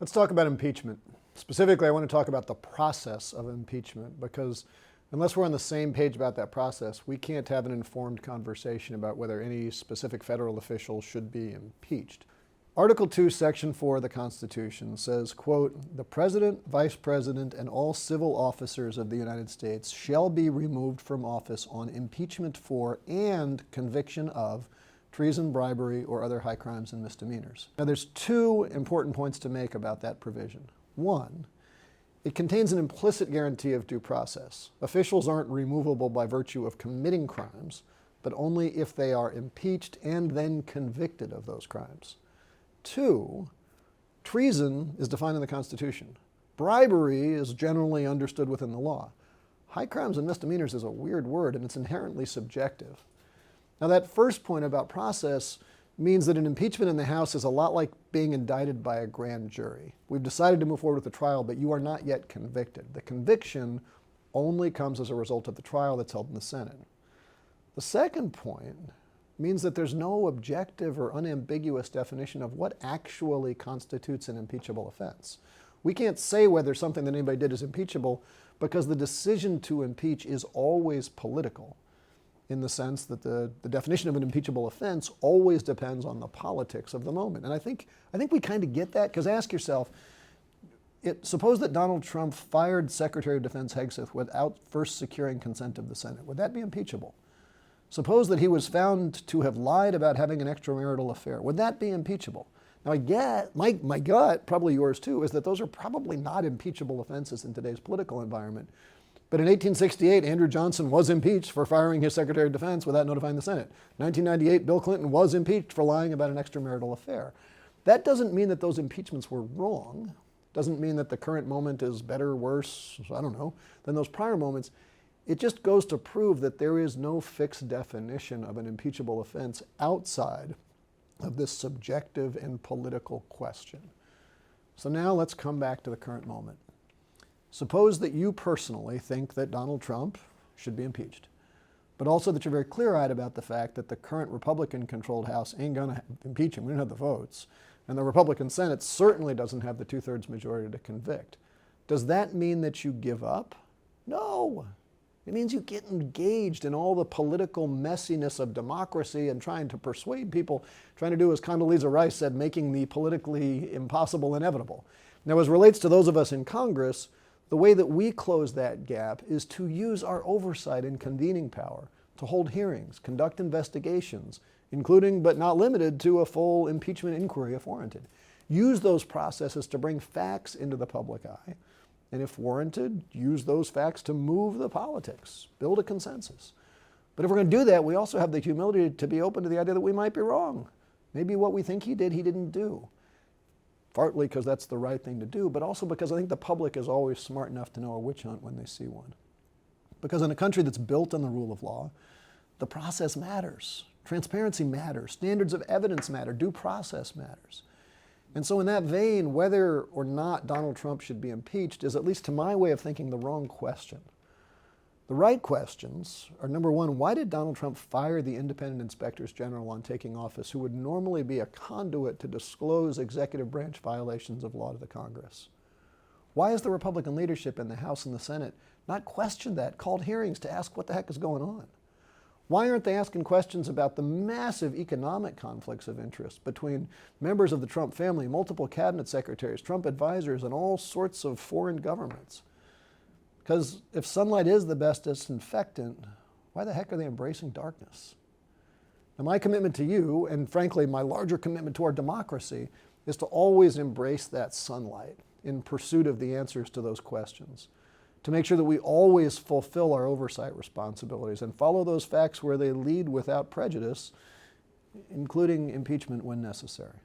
Let's talk about impeachment. Specifically, I want to talk about the process of impeachment because unless we're on the same page about that process, we can't have an informed conversation about whether any specific federal official should be impeached. Article 2, Section 4 of the Constitution says, quote, "The President, Vice President, and all civil officers of the United States shall be removed from office on impeachment for and conviction of treason, bribery, or other high crimes and misdemeanors." Now, there's two important points to make about that provision. One, it contains an implicit guarantee of due process. Officials aren't removable by virtue of committing crimes, but only if they are impeached and then convicted of those crimes. Two, treason is defined in the Constitution. Bribery is generally understood within the law. High crimes and misdemeanors is a weird word, and it's inherently subjective. Now, that first point about process means that an impeachment in the House is a lot like being indicted by a grand jury. We've decided to move forward with the trial, but you are not yet convicted. The conviction only comes as a result of the trial that's held in the Senate. The second point means that there's no objective or unambiguous definition of what actually constitutes an impeachable offense. We can't say whether something that anybody did is impeachable because the decision to impeach is always political, in the sense that the definition of an impeachable offense always depends on the politics of the moment. And I think we kind of get that, because ask yourself, suppose that Donald Trump fired Secretary of Defense Hegseth without first securing consent of the Senate. Would that be impeachable? Suppose that he was found to have lied about having an extramarital affair. Would that be impeachable? Now, my gut, probably yours too, is that those are probably not impeachable offenses in today's political environment. But in 1868, Andrew Johnson was impeached for firing his Secretary of Defense without notifying the Senate. 1998, Bill Clinton was impeached for lying about an extramarital affair. That doesn't mean that those impeachments were wrong. Doesn't mean that the current moment is better, worse, I don't know, than those prior moments. It just goes to prove that there is no fixed definition of an impeachable offense outside of this subjective and political question. So now let's come back to the current moment. Suppose that you personally think that Donald Trump should be impeached, but also that you're very clear-eyed about the fact that the current Republican-controlled House ain't going to impeach him. We don't have the votes. And the Republican Senate certainly doesn't have the two-thirds majority to convict. Does that mean that you give up? No. It means you get engaged in all the political messiness of democracy and trying to persuade people, trying to do, as Condoleezza Rice said, making the politically impossible inevitable. Now, as relates to those of us in Congress, the way that we close that gap is to use our oversight and convening power to hold hearings, conduct investigations, including but not limited to a full impeachment inquiry if warranted. Use those processes to bring facts into the public eye, and if warranted, use those facts to move the politics, build a consensus. But if we're going to do that, we also have the humility to be open to the idea that we might be wrong. Maybe what we think he didn't do. Partly because that's the right thing to do, but also because I think the public is always smart enough to know a witch hunt when they see one. Because in a country that's built on the rule of law, the process matters. Transparency matters. Standards of evidence matter. Due process matters. And so in that vein, whether or not Donald Trump should be impeached is, at least to my way of thinking, the wrong question. The right questions are, number one, why did Donald Trump fire the independent inspectors general on taking office, who would normally be a conduit to disclose executive branch violations of law to the Congress? Why has the Republican leadership in the House and the Senate not questioned that, called hearings to ask what the heck is going on? Why aren't they asking questions about the massive economic conflicts of interest between members of the Trump family, multiple cabinet secretaries, Trump advisors, and all sorts of foreign governments? Because if sunlight is the best disinfectant, why the heck are they embracing darkness? Now, my commitment to you, and frankly, my larger commitment to our democracy, is to always embrace that sunlight in pursuit of the answers to those questions, to make sure that we always fulfill our oversight responsibilities and follow those facts where they lead without prejudice, including impeachment when necessary.